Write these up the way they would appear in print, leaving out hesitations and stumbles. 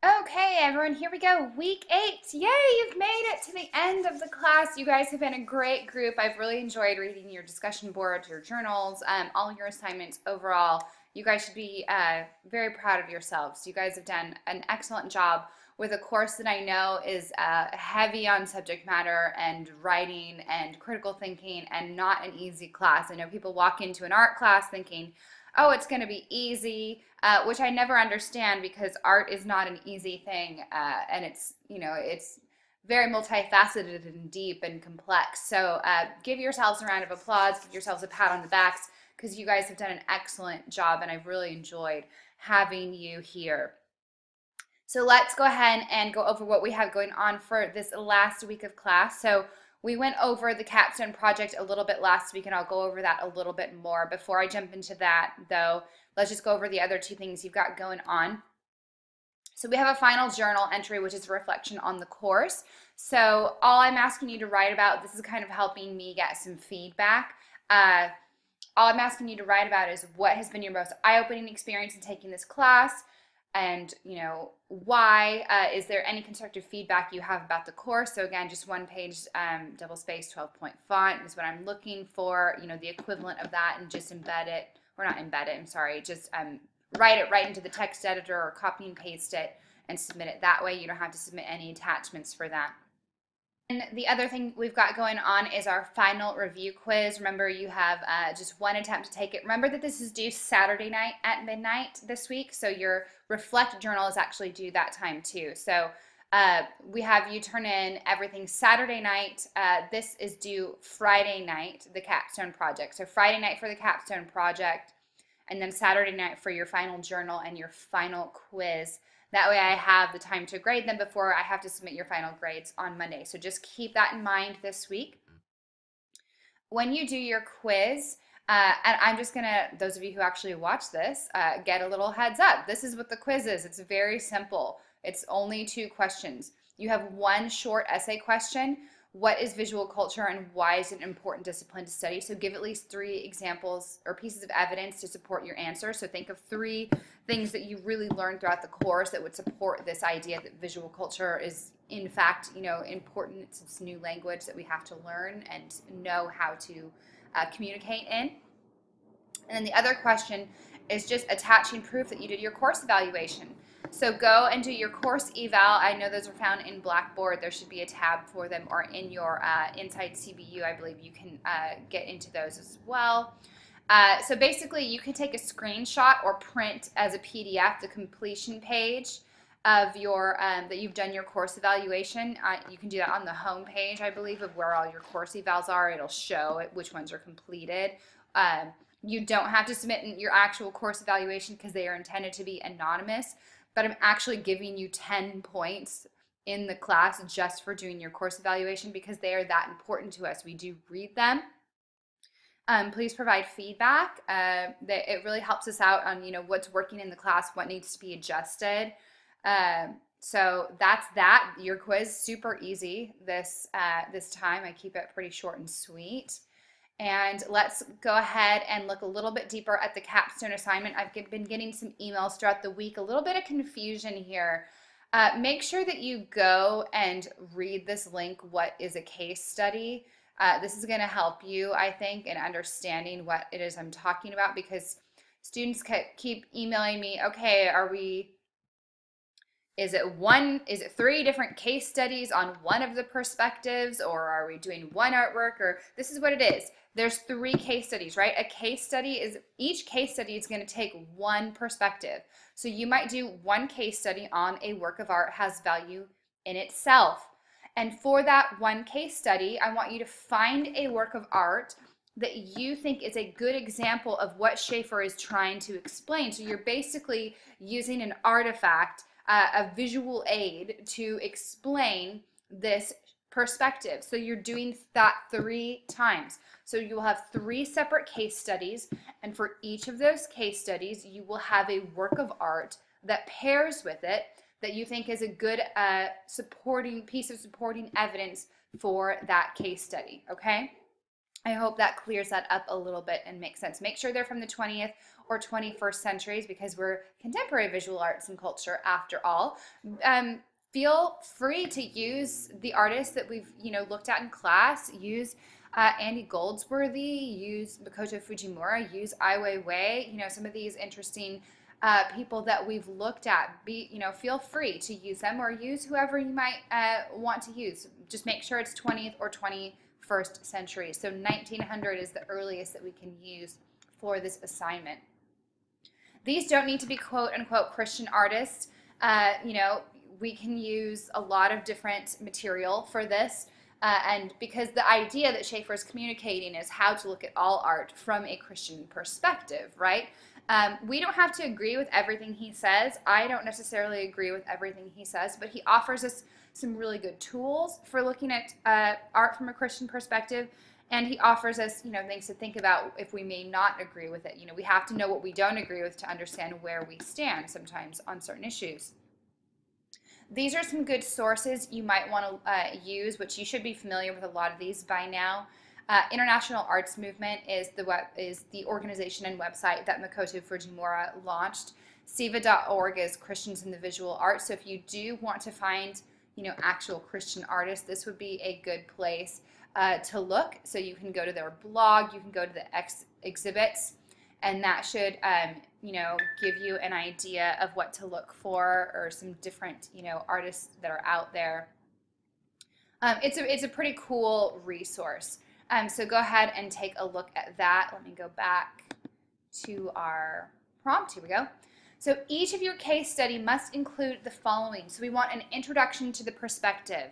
Okay, everyone, here we go. Week 8. Yay, you've made it to the end of the class. You guys have been a great group. I've really enjoyed reading your discussion boards, your journals, all your assignments overall. You guys should be very proud of yourselves. You guys have done an excellent job with a course that I know is heavy on subject matter and writing and critical thinking and not an easy class. I know people walk into an art class thinking, oh, it's going to be easy, which I never understand because art is not an easy thing, and it's very multifaceted and deep and complex. So give yourselves a round of applause, give yourselves a pat on the backs because you guys have done an excellent job, and I've really enjoyed having you here. So let's go ahead and go over what we have going on for this last week of class. So we went over the capstone project a little bit last week, and I'll go over that a little bit more. Before I jump into that, though, let's just go over the other two things you've got going on. So we have a final journal entry, which is a reflection on the course. So all I'm asking you to write about, this is kind of helping me get some feedback. All I'm asking you to write about is what has been your most eye-opening experience in taking this class, and why. Is there any constructive feedback you have about the course? So again, just one page, double space, 12-point font is what I'm looking for, the equivalent of that, and just embed it, or not embed it, I'm sorry, just write it right into the text editor or copy and paste it and submit it that way. You don't have to submit any attachments for that. And the other thing we've got going on is our final review quiz. Remember, you have just one attempt to take it. Remember that this is due Saturday night at midnight this week, so your Reflect journal is actually due that time too. So we have you turn in everything Saturday night. This is due Friday night, the capstone project. So Friday night for the capstone project, and then Saturday night for your final journal and your final quiz. That way I have the time to grade them before I have to submit your final grades on Monday. So just keep that in mind this week. When you do your quiz, and I'm just going to, those of you who actually watch this, get a little heads up. This is what the quiz is. It's very simple. It's only 2 questions. You have one short essay question. What is visual culture and why is it an important discipline to study? So give at least 3 examples or pieces of evidence to support your answer. So think of 3 things that you really learned throughout the course that would support this idea that visual culture is in fact, important. It's new language that we have to learn and know how to communicate in. And then the other question is just attaching proof that you did your course evaluation. So go and do your course eval. I know those are found in Blackboard. There should be a tab for them, or in your Inside CBU, I believe you can get into those as well. So basically, you can take a screenshot or print as a PDF the completion page of your that you've done your course evaluation. You can do that on the home page, I believe, of where all your course evals are. It'll show which ones are completed. You don't have to submit your actual course evaluation because they are intended to be anonymous, but I'm actually giving you 10 points in the class just for doing your course evaluation because they are that important to us. We do read them. Please provide feedback. It really helps us out on what's working in the class, what needs to be adjusted. So that's that. Your quiz, super easy this time. I keep it pretty short and sweet. And let's go ahead and look a little bit deeper at the capstone assignment. I've been getting some emails throughout the week, a little bit of confusion here. Make sure that you go and read this link, What is a Case Study? This is going to help you, I think, in understanding what it is I'm talking about, because students keep emailing me, okay, is it 3 different case studies on one of the perspectives, or are we doing one artwork? Or this is what it is. There's 3 case studies, right? A case study is, each case study is going to take one perspective. So you might do one case study on a work of art has value in itself. And for that one case study, I want you to find a work of art that you think is a good example of what Schaeffer is trying to explain. So you're basically using an artifact, a visual aid, to explain this perspective. So you're doing that 3 times. So you will have 3 separate case studies, and for each of those case studies, you will have a work of art that pairs with it that you think is a good supporting piece of supporting evidence for that case study, okay? I hope that clears that up a little bit and makes sense. Make sure they're from the 20th or 21st centuries because we're contemporary visual arts and culture after all. Um, Feel free to use the artists that we've looked at in class. Use Andy Goldsworthy, use Makoto Fujimura, use Ai Weiwei. Some of these interesting people that we've looked at. Feel free to use them or use whoever you might want to use. Just make sure it's 20th or 21st century. So 1900 is the earliest that we can use for this assignment. These don't need to be quote unquote Christian artists. We can use a lot of different material for this. And because the idea that Schaeffer is communicating is how to look at all art from a Christian perspective, right? We don't have to agree with everything he says. I don't necessarily agree with everything he says, but he offers us some really good tools for looking at art from a Christian perspective. And he offers us, things to think about if we may not agree with it. We have to know what we don't agree with to understand where we stand sometimes on certain issues. These are some good sources you might want to use, which you should be familiar with a lot of these by now. International Arts Movement is the organization and website that Makoto Fujimura launched. SIVA.org is Christians in the Visual Arts. So if you do want to find, actual Christian artists, this would be a good place to look. So you can go to their blog, you can go to the exhibits, and that should, give you an idea of what to look for or some different, artists that are out there. It's a pretty cool resource. So go ahead and take a look at that. Let me go back to our prompt. Here we go. So each of your case study must include the following. So we want an introduction to the perspective.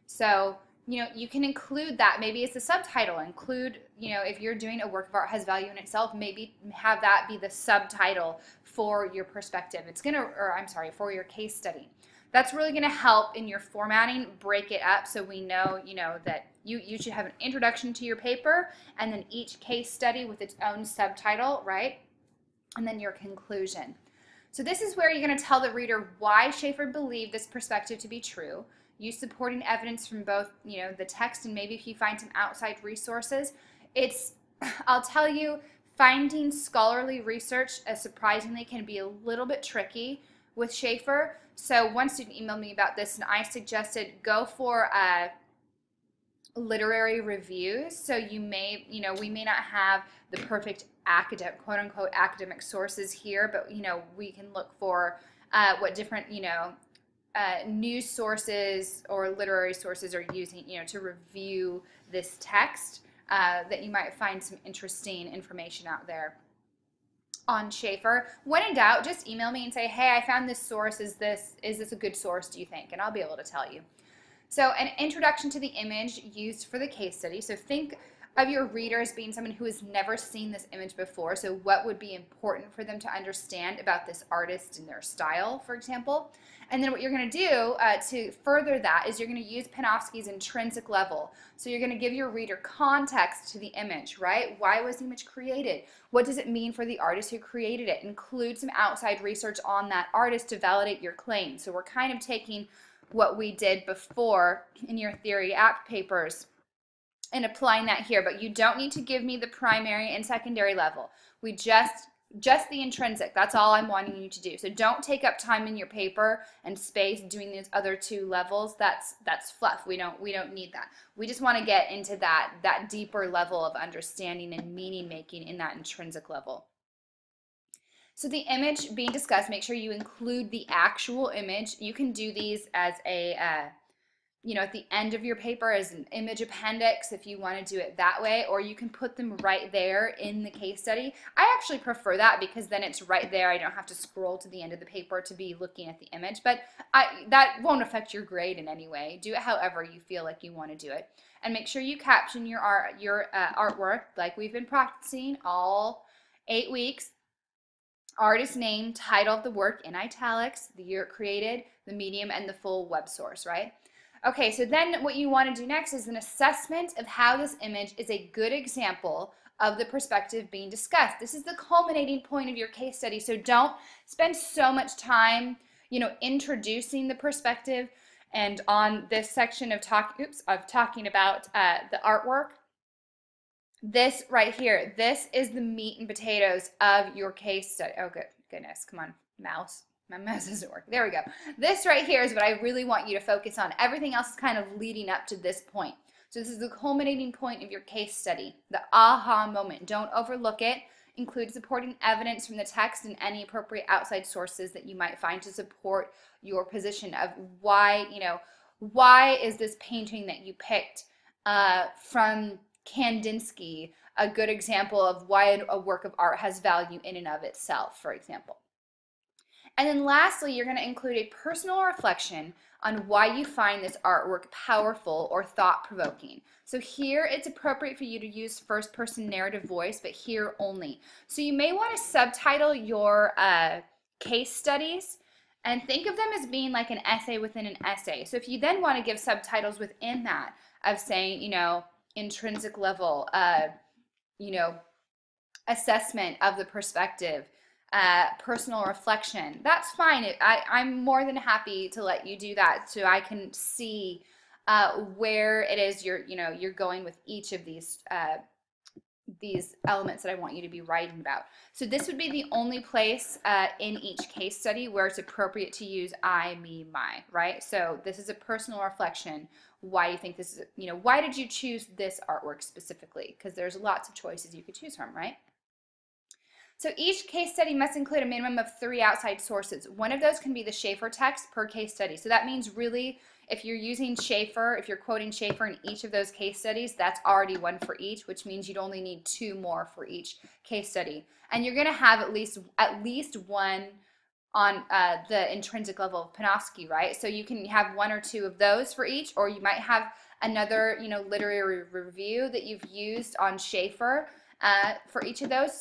So, you can include that. Maybe it's a subtitle. Include, if you're doing a work of art has value in itself, maybe have that be the subtitle for your perspective. For your case study. That's really going to help in your formatting, break it up so we know, that you should have an introduction to your paper and then each case study with its own subtitle, right? And then your conclusion. So this is where you're going to tell the reader why Schaeffer believed this perspective to be true. Use supporting evidence from both, the text and maybe if you find some outside resources. I'll tell you, finding scholarly research surprisingly can be a little bit tricky with Schaeffer. So one student emailed me about this and I suggested go for literary reviews. So we may not have the perfect academic, quote unquote, academic sources here, but we can look for what different news sources or literary sources are using to review this text, that you might find some interesting information out there on Schaeffer. When in doubt, just email me and say, hey, I found this source. Is this a good source, do you think? And I'll be able to tell you. So an introduction to the image used for the case study. So think of your reader as being someone who has never seen this image before. So what would be important for them to understand about this artist and their style, for example. And then what you're going to do to further that is you're going to use Panofsky's intrinsic level. So you're going to give your reader context to the image, right? Why was the image created? What does it mean for the artist who created it? Include some outside research on that artist to validate your claim. So we're kind of taking what we did before in your theory apt papers and applying that here, but you don't need to give me the primary and secondary level. We just the intrinsic. That's all I'm wanting you to do. So don't take up time in your paper and space doing these other two levels. That's fluff. We don't need that. We just want to get into that deeper level of understanding and meaning making in that intrinsic level. So the image being discussed, make sure you include the actual image. You can do these as a at the end of your paper as an image appendix if you want to do it that way, or you can put them right there in the case study. I actually prefer that because then it's right there. I don't have to scroll to the end of the paper to be looking at the image, but that won't affect your grade in any way. Do it however you feel like you want to do it. And make sure you caption your artwork like we've been practicing all 8 weeks. Artist name, title of the work in italics, the year it created, the medium, and the full web source, right? Okay, so then what you want to do next is an assessment of how this image is a good example of the perspective being discussed. This is the culminating point of your case study, so don't spend so much time, introducing the perspective and on this section of talking about the artwork. This right here, this is the meat and potatoes of your case study. Oh, goodness, come on, mouse. My mouse doesn't work. There we go. This right here is what I really want you to focus on. Everything else is kind of leading up to this point. So this is the culminating point of your case study, the aha moment. Don't overlook it. Include supporting evidence from the text and any appropriate outside sources that you might find to support your position of why, why is this painting that you picked from Kandinsky a good example of why a work of art has value in and of itself, for example. And then lastly, you're going to include a personal reflection on why you find this artwork powerful or thought-provoking. So here it's appropriate for you to use first-person narrative voice, but here only. So you may want to subtitle your case studies and think of them as being like an essay within an essay. So if you then want to give subtitles within that of saying, intrinsic level, assessment of the perspective, personal reflection, that's fine. I'm more than happy to let you do that so I can see where it is you're going with each of these elements that I want you to be writing about. So this would be the only place in each case study where it's appropriate to use I, me, my, right? So this is a personal reflection. Why you think this is, why did you choose this artwork specifically? Because there's lots of choices you could choose from, right? So each case study must include a minimum of 3 outside sources. One of those can be the Schaeffer text per case study. So that means really if you're using Schaeffer, if you're quoting Schaeffer in each of those case studies, that's already 1 for each, which means you'd only need 2 more for each case study. And you're going to have at least one on the intrinsic level of Panofsky, right? So you can have 1 or 2 of those for each, or you might have another, literary review that you've used on Schaeffer for each of those.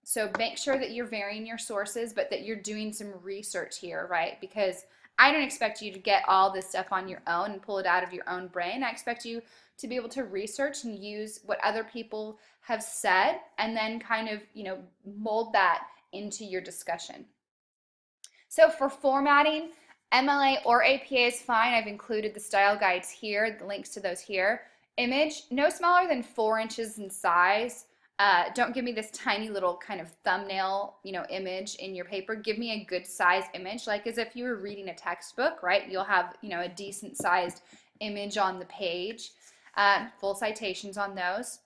So make sure that you're varying your sources, but that you're doing some research here, right? Because I don't expect you to get all this stuff on your own and pull it out of your own brain. I expect you to be able to research and use what other people have said and then kind of, mold that into your discussion. So for formatting, MLA or APA is fine. I've included the style guides here, the links to those here. Image, no smaller than 4 inches in size. Don't give me this tiny little kind of thumbnail, image in your paper. Give me a good size image, like as if you were reading a textbook, right? You'll have, a decent sized image on the page. Full citations on those.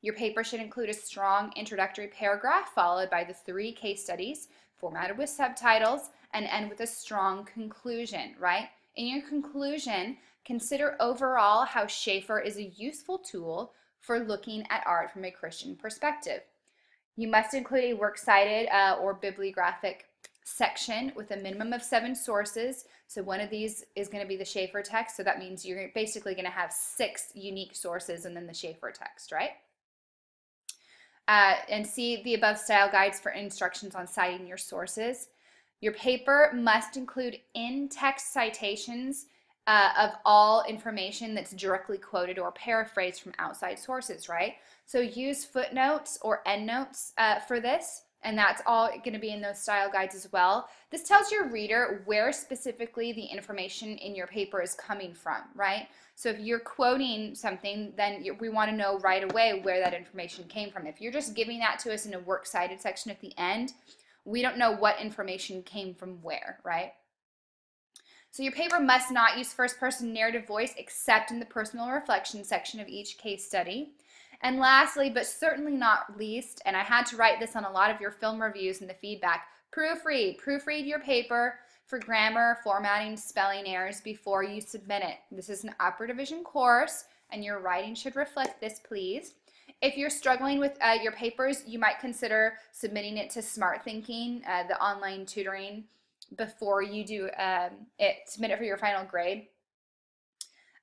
Your paper should include a strong introductory paragraph followed by the 3 case studies, formatted with subtitles, and end with a strong conclusion, right? In your conclusion, consider overall how Schaeffer is a useful tool for looking at art from a Christian perspective. You must include a works cited or bibliographic section with a minimum of 7 sources. So one of these is going to be the Schaeffer text. So that means you're basically going to have 6 unique sources and then the Schaeffer text, right? And see the above style guides for instructions on citing your sources. Your paper must include in-text citations of all information that's directly quoted or paraphrased from outside sources, right? So use footnotes or endnotes for this, and that's all going to be in those style guides as well. This tells your reader where specifically the information in your paper is coming from, right? So if you're quoting something, then we want to know right away where that information came from. If you're just giving that to us in a works cited section at the end, we don't know what information came from where, right? So your paper must not use first-person narrative voice except in the personal reflection section of each case study. And lastly, but certainly not least, and I had to write this on a lot of your film reviews and the feedback, proofread. Proofread your paper for grammar, formatting, spelling errors before you submit it. This is an upper division course, and your writing should reflect this, please. If you're struggling with your papers, you might consider submitting it to Smart Thinking, the online tutoring, before you do submit it for your final grade.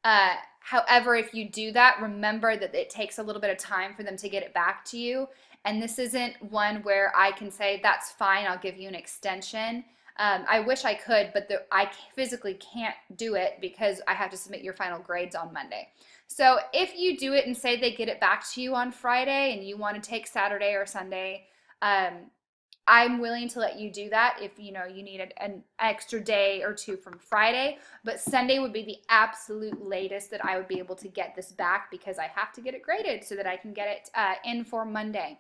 However, if you do that, remember that it takes a little bit of time for them to get it back to you. And this isn't one where I can say, that's fine, I'll give you an extension. I wish I could, but I physically can't do it because I have to submit your final grades on Monday. So if you do it and say they get it back to you on Friday and you want to take Saturday or Sunday, I'm willing to let you do that if you need an extra day or two from Friday, but Sunday would be the absolute latest that I would be able to get this back, because I have to get it graded so that I can get it in for Monday.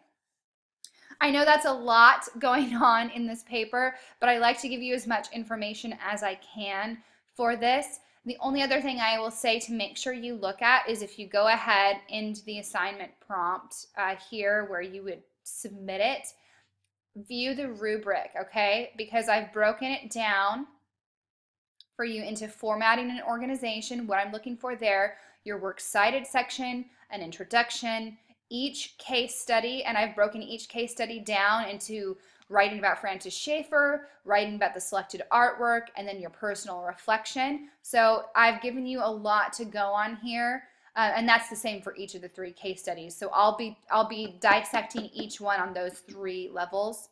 I know that's a lot going on in this paper, but I like to give you as much information as I can for this. The only other thing I will say to make sure you look at is, if you go ahead into the assignment prompt here where you would submit it, view the rubric, okay? Because I've broken it down for you into formatting and organization, what I'm looking for there, your works cited section, an introduction, each case study, and I've broken each case study down into writing about Francis Schaeffer, writing about the selected artwork, and then your personal reflection. So I've given you a lot to go on here. And that's the same for each of the 3 case studies. So I'll be dissecting each one on those 3 levels,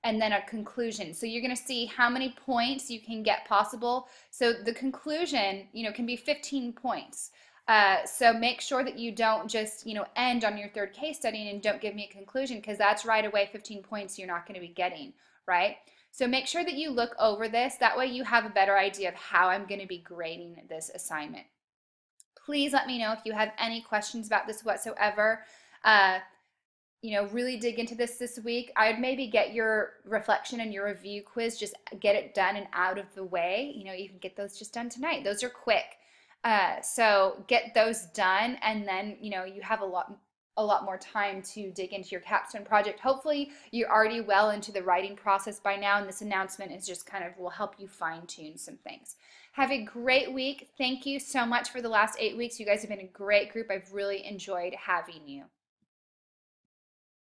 and then a conclusion. So you're going to see how many points you can get possible. So the conclusion, can be 15 points. So make sure that you don't just, end on your 3rd case study and don't give me a conclusion, because that's right away 15 points you're not going to be getting, right? So make sure that you look over this. That way you have a better idea of how I'm going to be grading this assignment. Please let me know if you have any questions about this whatsoever. Really dig into this week. I'd maybe get your reflection and your review quiz, just get it done and out of the way. You can get those just done tonight. Those are quick. So get those done, and then, you have a lot more time to dig into your capstone project. Hopefully you're already well into the writing process by now, and this announcement is just kind of will help you fine tune some things. Have a great week. Thank you so much for the last 8 weeks. You guys have been a great group. I've really enjoyed having you.